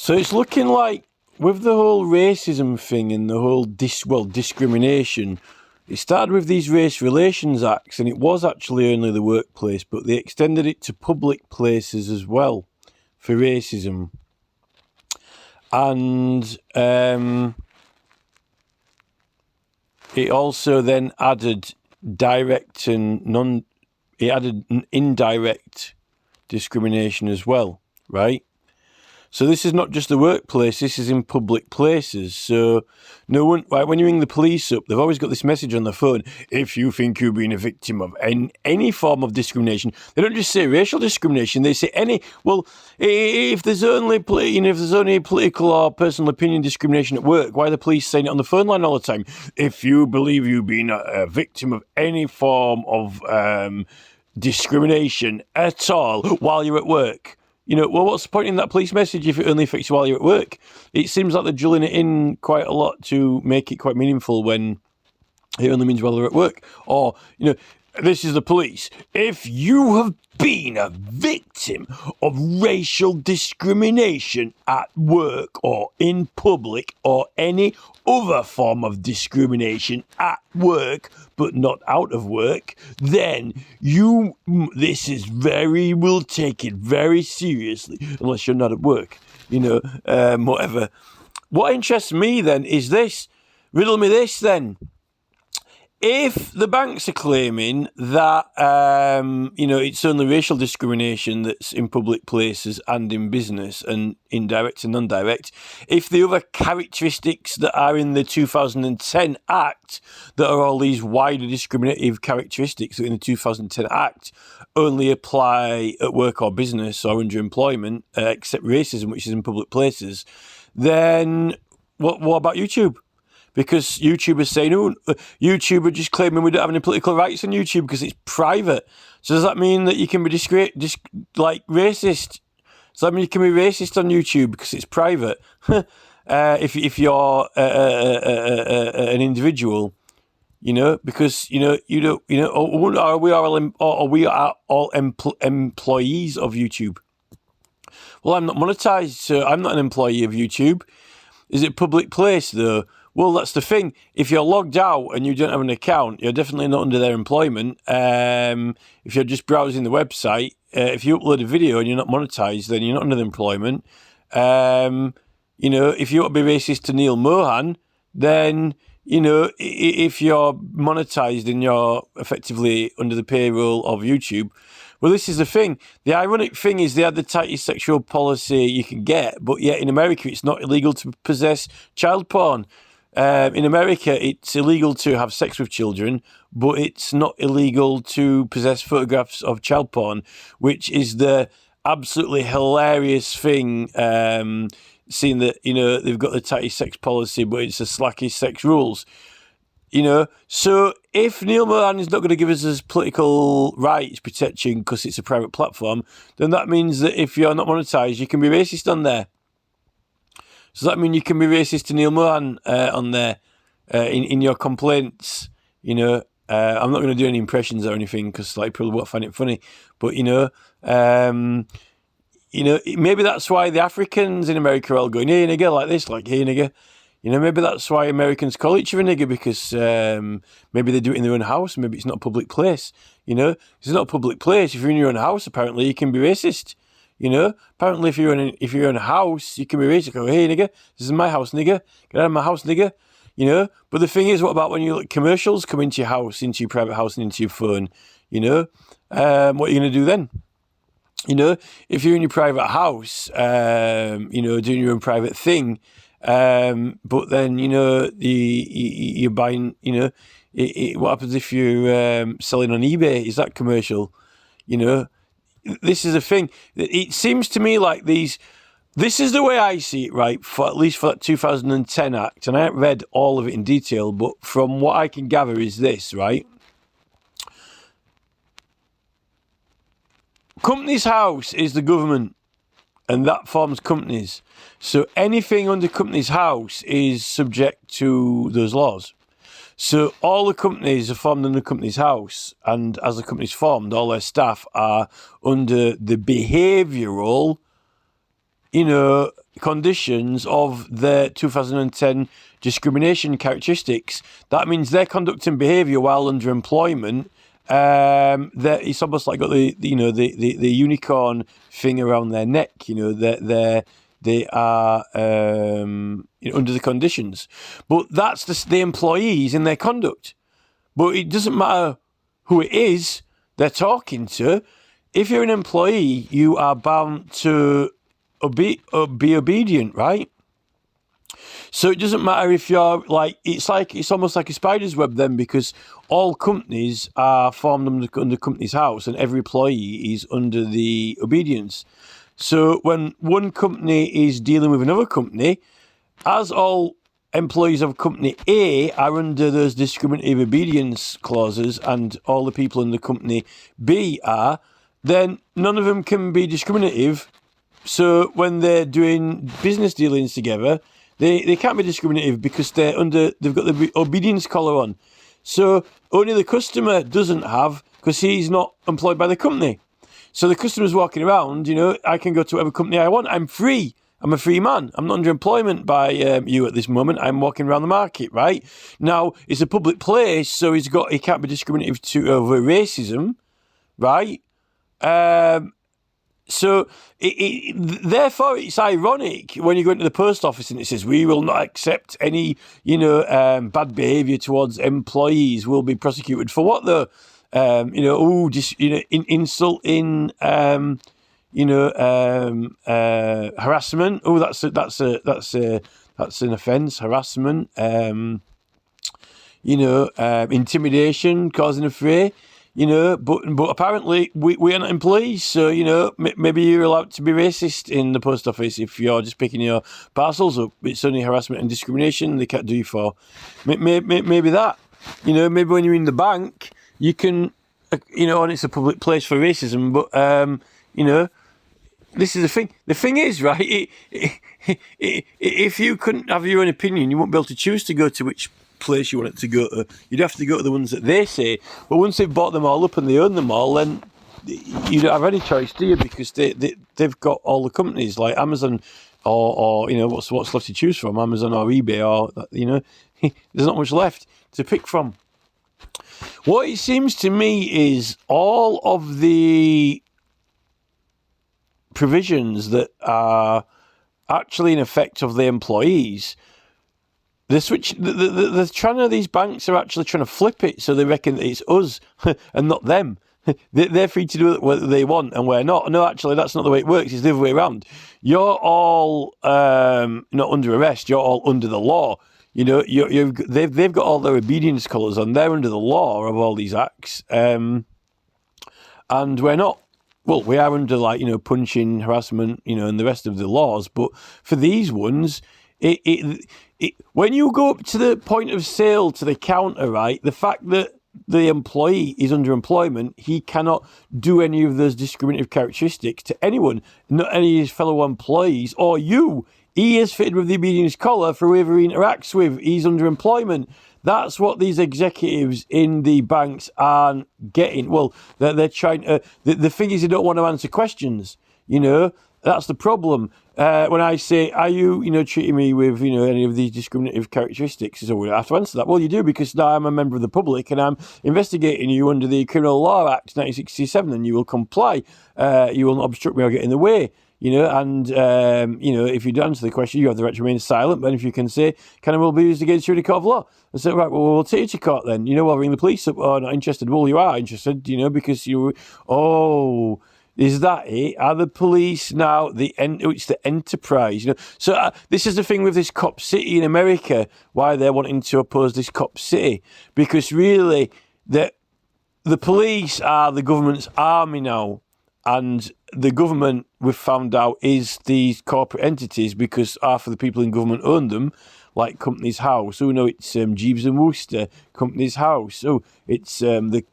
So it's looking like with the whole racism thing and the whole discrimination, it started with these race relations acts, and it was actually only the workplace, but they extended it to public places as well for racism. And it also then added direct and it added indirect discrimination as well, right? So this is not just the workplace, this is in public places. So no one, right, when you ring the police up, they've always got this message on the phone: if you think you've been a victim of any form of discrimination, they don't just say racial discrimination, they say any. Well, if there's only political or personal opinion discrimination at work, why are the police saying it on the phone line all the time? If you believe you've been a victim of any form of discrimination at all while you're at work. Well, what's the point in that police message if it only affects you while you're at work? It seems like they're drilling it in quite a lot to make it quite meaningful when it only means while they're at work. Or, this is the police. If you have been a victim of racial discrimination at work or in public or any other form of discrimination at work but not out of work, then we'll take it very seriously, unless you're not at work, whatever. What interests me then is this. Riddle me this then. If the banks are claiming that, it's only racial discrimination that's in public places and in business and indirect and non-direct, if the other characteristics that are in the 2010 Act, that are all these wider discriminative characteristics that in the 2010 Act only apply at work or business or under employment, except racism, which is in public places, then what about YouTube? Because YouTube is saying, YouTube are just claiming we don't have any political rights on YouTube because it's private. So does that mean that you can be racist? Does that mean you can be racist on YouTube because it's private? If you're an individual, because are we all employees of YouTube? Well, I'm not monetized, so I'm not an employee of YouTube. Is it public place though? Well, that's the thing. If you're logged out and you don't have an account, you're definitely not under their employment. If you're just browsing the website, if you upload a video and you're not monetized, then you're not under their employment. If you want to be racist to Neil Mohan, then, if you're monetized and you're effectively under the payroll of YouTube. Well, this is the thing. The ironic thing is they had the tightest sexual policy you can get, but yet in America it's not illegal to possess child porn. In America, it's illegal to have sex with children, but it's not illegal to possess photographs of child porn, which is the absolutely hilarious thing, seeing that, they've got the tightest sex policy, but it's the slackest sex rules. So if Neil Mohan is not going to give us his political rights protection because it's a private platform, then that means that if you're not monetized, you can be racist on there. So that means you can be racist to Neil Mohan on there in your complaints. I'm not going to do any impressions or anything because probably won't find it funny. But maybe that's why the Africans in America are all going, "Hey nigger," like this, like "Hey nigger." Maybe that's why Americans call each other nigger because maybe they do it in their own house. Maybe it's not a public place. It's not a public place. If you're in your own house, apparently you can be racist. Apparently if you're in a house, you can be racist. Go, "Hey nigger, this is my house, nigger. Get out of my house, nigger." But the thing is, what about when commercials come into your house, into your private house, and into your phone? What are you going to do then? If you're in your private house, doing your own private thing, but then you're buying. What happens if you're selling on eBay? Is that commercial? This is a thing. It seems to me like this is the way I see it, right? At least for that 2010 Act, and I haven't read all of it in detail, but from what I can gather is this, right? Companies House is the government, and that forms companies. So anything under Companies House is subject to those laws. So all the companies are formed under Companies House, and as the company's formed, all their staff are under the behavioural conditions of the 2010 discrimination characteristics. That means their conduct and behaviour while under employment, it's almost like got the unicorn thing around their neck. They are under the conditions, but that's the employees in their conduct. But it doesn't matter who it is they're talking to. If you're an employee, you are bound to be obedient, right? So it doesn't matter if you're it's almost like a spider's web then, because all companies are formed under Companies House, and every employee is under the obedience. So when one company is dealing with another company, as all employees of Company A are under those discriminative obedience clauses, and all the people in the Company B are, then none of them can be discriminative. So when they're doing business dealings together, they can't be discriminative because they've got the obedience collar on. So only the customer doesn't have, because he's not employed by the company. So the customer's walking around, I can go to whatever company I want. I'm free. I'm a free man. I'm not under employment by you at this moment. I'm walking around the market, right? Now, it's a public place, so he can't be discriminative over racism, right? So therefore, it's ironic when you go into the post office and it says, we will not accept any, bad behaviour towards employees. Will be prosecuted for what though? Insulting, harassment. Oh, that's an offence. Harassment. Intimidation, causing a fray. But apparently we are not employees, so maybe you're allowed to be racist in the post office if you're just picking your parcels up. It's only harassment and discrimination they can't do you for. Maybe that. Maybe when you're in the bank, you can, and it's a public place for racism, but this is the thing. The thing is, right, if you couldn't have your own opinion, you wouldn't be able to choose to go to which place you want it to go to. You'd have to go to the ones that they say. But once they've bought them all up and they own them all, then you don't have any choice, do you? Because they've got all the companies like Amazon or what's left to choose from, Amazon or eBay, or there's not much left to pick from. What it seems to me is all of the provisions that are actually in effect of the employees, these banks are actually trying to flip it, so they reckon that it's us and not them. They're free to do what they want and we're not. No, actually, that's not the way it works. It's the other way around. You're all not under arrest. You're all under the law. They've got all their obedience colours on. They're under the law of all these acts, and we're not. Well, we are under punching, harassment, and the rest of the laws. But for these ones, when you go up to the point of sale to the counter, right, the fact that the employee is under employment, he cannot do any of those discriminative characteristics to anyone, not any of his fellow employees or you. He is fitted with the obedience collar for whoever he interacts with. He's under employment. That's what these executives in the banks aren't getting. Well, they're trying to... The thing is, they don't want to answer questions. That's the problem. When I say, are you, treating me with, any of these discriminative characteristics? So we have to answer that. Well, you do, because now I'm a member of the public and I'm investigating you under the Criminal Law Act 1967, and you will comply. You will not obstruct me or get in the way. If you don't answer the question, you have the right to remain silent. But if you can say, can I will be used against you in a court of law? I say, right, well, we'll take you to court then. We'll ring the police up. Oh, not interested. Well, you are interested, because is that it? Are the police now it's the enterprise? So this is the thing with this Cop City in America, why they're wanting to oppose this Cop City, because really the police are the government's army now. And the government, we've found out, is these corporate entities, because half of the people in government own them, like Companies House. It's Jeeves and Wooster, Companies House. It's the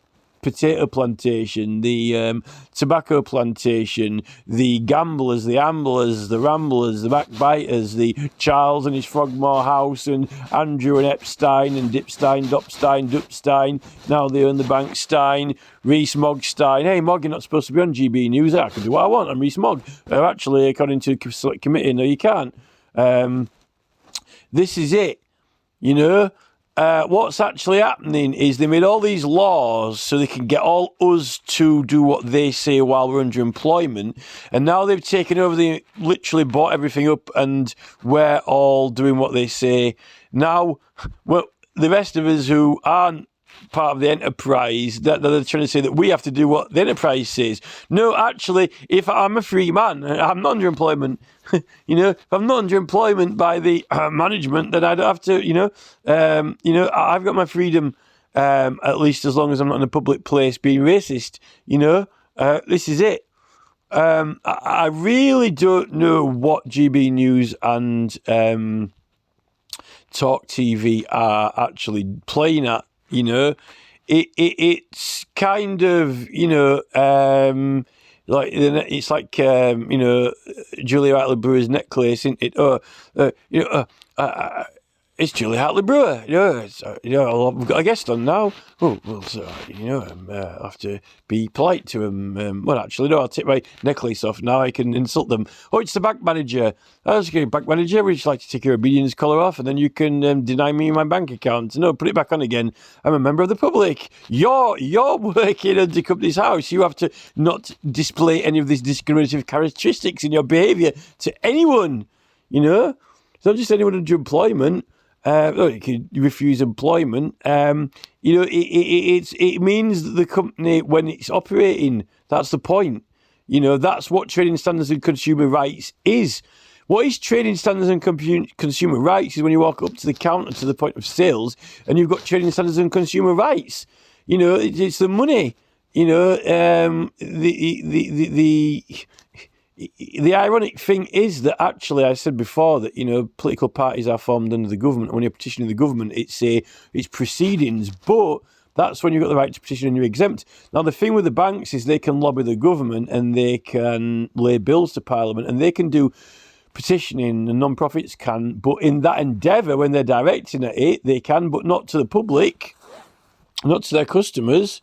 potato plantation, the tobacco plantation, the gamblers, the amblers, the ramblers, the backbiters, the Charles and his Frogmore house, and Andrew and Epstein, and Dipstein, Dopstein, Dupstein. Now they own the bank Stein, Rees Mogstein. Hey, Mog, you're not supposed to be on GB News. I can do what I want. I'm Rees Mogg. Actually, according to the select committee, no, you can't. This is it. You know, what's actually happening is they made all these laws so they can get all us to do what they say while we're under employment. And now they've taken over, they literally bought everything up, and we're all doing what they say. Now, well, the rest of us who aren't part of the enterprise, that they're trying to say that we have to do what the enterprise says. No, actually, if I'm a free man, I'm not under employment. You know, if I'm not under employment by the management, then I don't have to. You know, I've got my freedom, at least as long as I'm not in a public place being racist. You know, this is it. I really don't know what GB News and Talk TV are actually playing at. You know, it's kind of, you know, like it's like you know, Julia Hartley-Brewer's necklace, isn't it? It's Julia Hartley-Brewer. We've got a guest on now. Oh, well, so, you know, I'll have to be polite to him. Well, actually, no, I'll take my necklace off now. I can insult them. Oh, it's the bank manager. I was going bank manager. Would you like to take your obedience collar off, and then you can deny me my bank account? No, put it back on again. I'm a member of the public. You're working under company's house. You have to not display any of these discriminative characteristics in your behaviour to anyone. You know, it's not just anyone under employment. You can refuse employment. You know, it means that the company, when it's operating, that's the point. You know, that's what trading standards and consumer rights is. What is trading standards and consumer rights is when you walk up to the counter to the point of sales and you've got trading standards and consumer rights. You know, it's the money. You know, the ironic thing is that actually, I said before that, you know, political parties are formed under the government. When you're petitioning the government, it's proceedings, but that's when you've got the right to petition and you're exempt. Now, the thing with the banks is they can lobby the government and they can lay bills to Parliament and they can do petitioning, and non-profits can, but in that endeavour, when they're directing at it, they can, but not to the public, not to their customers.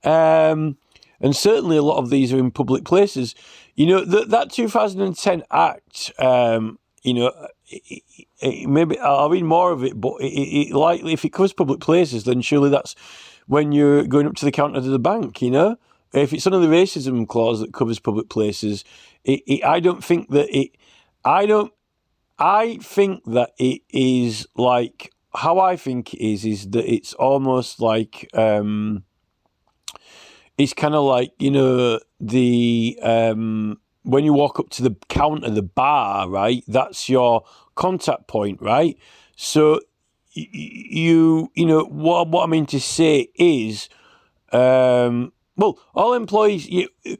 And certainly a lot of these are in public places. You know, that 2010 Act, you know, maybe I'll read more of it, but it likely, if it covers public places, then surely that's when you're going up to the counter to the bank, you know? If it's under the racism clause that covers public places, I think that it is like, how I think it is that it's almost like, it's kind of like, you know, the when you walk up to the counter, the bar, right? That's your contact point, right? So you know what I mean to say is, well, all employees,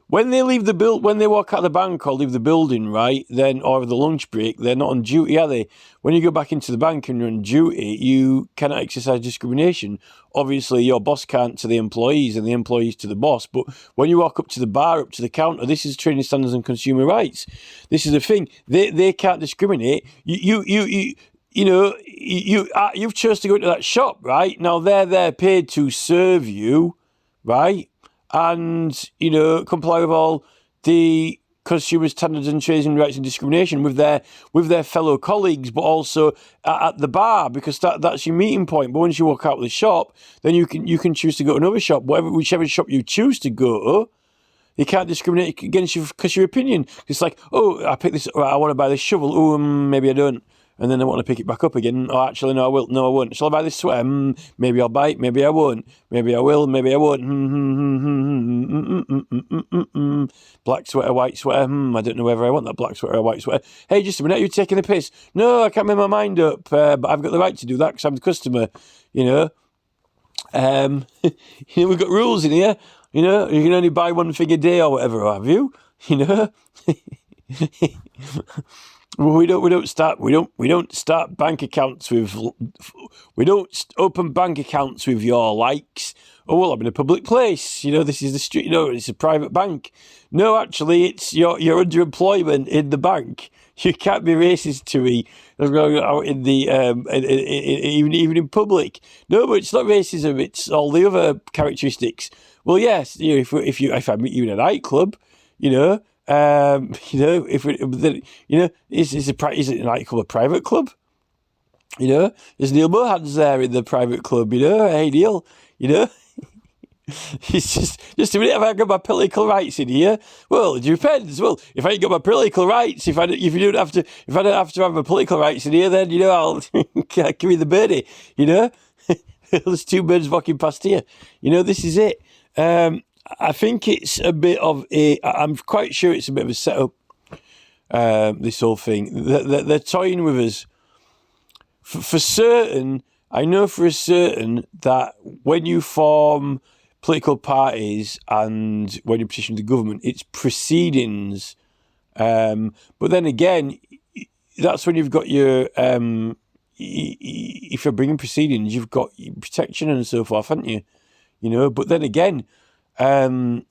when they leave when they walk out of the bank or leave the building, right, then, or the lunch break, they're not on duty, are they? When you go back into the bank and you're on duty, you cannot exercise discrimination. Obviously, your boss can't to the employees and the employees to the boss. But when you walk up to the bar, up to the counter, this is trading standards and consumer rights. This is the thing. They can't discriminate. You've chose to go into that shop, right? Now they're there paid to serve you, right? And, you know, comply with all the consumer standards and trading rights and discrimination with their fellow colleagues, but also at the bar, because that's your meeting point. But once you walk out of the shop, then you can choose to go to another shop, whichever shop you choose to go. They can't discriminate against you because your opinion. It's like, oh, I picked this, right, I want to buy this shovel. Oh, maybe I don't. And then I want to pick it back up again. Oh, actually, no, I will. No, I won't. Shall I buy this sweater? Maybe I'll buy it. Maybe I won't. Maybe I will. Maybe I won't. Black sweater, white sweater. I don't know whether I want that black sweater or white sweater. Hey, just a minute. Are you taking the piss? No, I can't make my mind up. But I've got the right to do that because I'm the customer. You know. We've got rules in here. You know, you can only buy one thing a day or whatever, have you? You know. Well, we don't start bank accounts with we don't open bank accounts with your likes. Oh well, I'm in a public place. This is the street. No, it's a private bank. No, actually, it's your underemployment in the bank. You can't be racist to me out in the even in public. No, but it's not racism. It's all the other characteristics. Well, yes, if I meet you in a nightclub, if is it a nightclub a private club? There's Neil Mohans there in the private club. Hey Neil, it's just a minute. Have I got my political rights in here? Well, it depends. Well, if I ain't got my political rights, if I don't have to have my political rights in here, then I'll give me the birdie. There's two birds walking past here. This is it. I think it's a bit of I'm quite sure it's a bit of a setup. This whole thing, they're toying with us. For certain, I know for a certain that when you form political parties and when you petition the government, it's proceedings. But then again, that's when you've got your if you're bringing proceedings, you've got protection and so forth, haven't you? But then again, there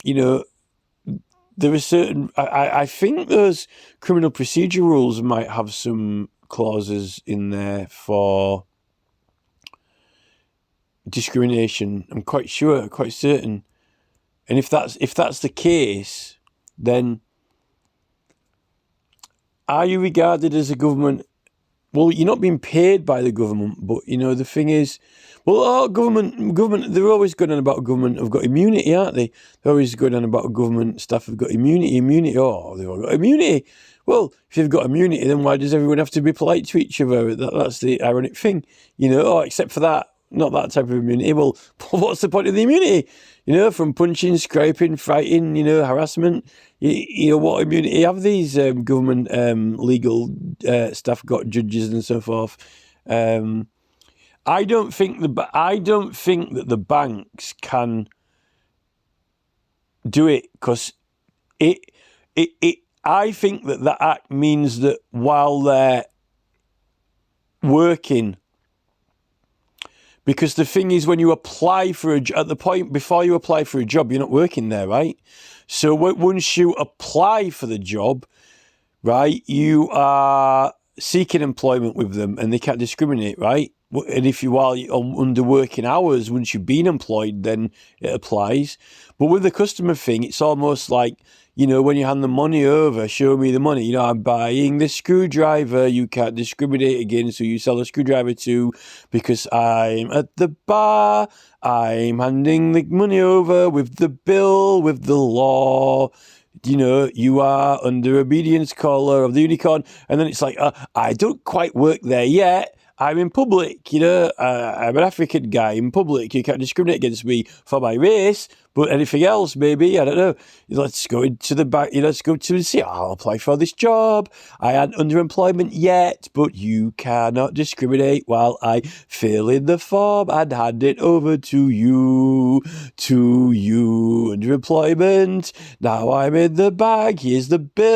are certain. I think those criminal procedure rules might have some clauses in there for discrimination. I'm quite sure, quite certain. And if that's the case, then are you regarded as a government? Well, you're not being paid by the government, but the thing is, government, they're always going on about government have got immunity, aren't they? They're always going on about government staff have got immunity. They've all got immunity. Well, if you've got immunity, then why does everyone have to be polite to each other? That's the ironic thing, except for that, not that type of immunity. Well, what's the point of the immunity? From punching, scraping, fighting, harassment. What immunity have these government legal staff got, judges and so forth? I don't think that the banks can do it because I think that act means that while they're working, because the thing is, when you apply for at the point before you apply for a job, you're not working there, right? So once you apply for the job, right, you are seeking employment with them, and they can't discriminate, right? And if while you're under working hours, once you've been employed, then it applies. But with the customer thing, it's almost like, when you hand the money over, show me the money. I'm buying this screwdriver. You can't discriminate against who you sell a screwdriver to because I'm at the bar. I'm handing the money over with the bill, with the law. You are under obedience collar of the unicorn. And then it's like, I don't quite work there yet. I'm in public, I'm an African guy in public. You can't discriminate against me for my race, but anything else, maybe, I don't know. Let's go into the back, let's go to and see, I'll apply for this job. I ain't underemployment yet, but you cannot discriminate while I fill in the form and hand it over to you. Underemployment, now I'm in the bag, here's the bill.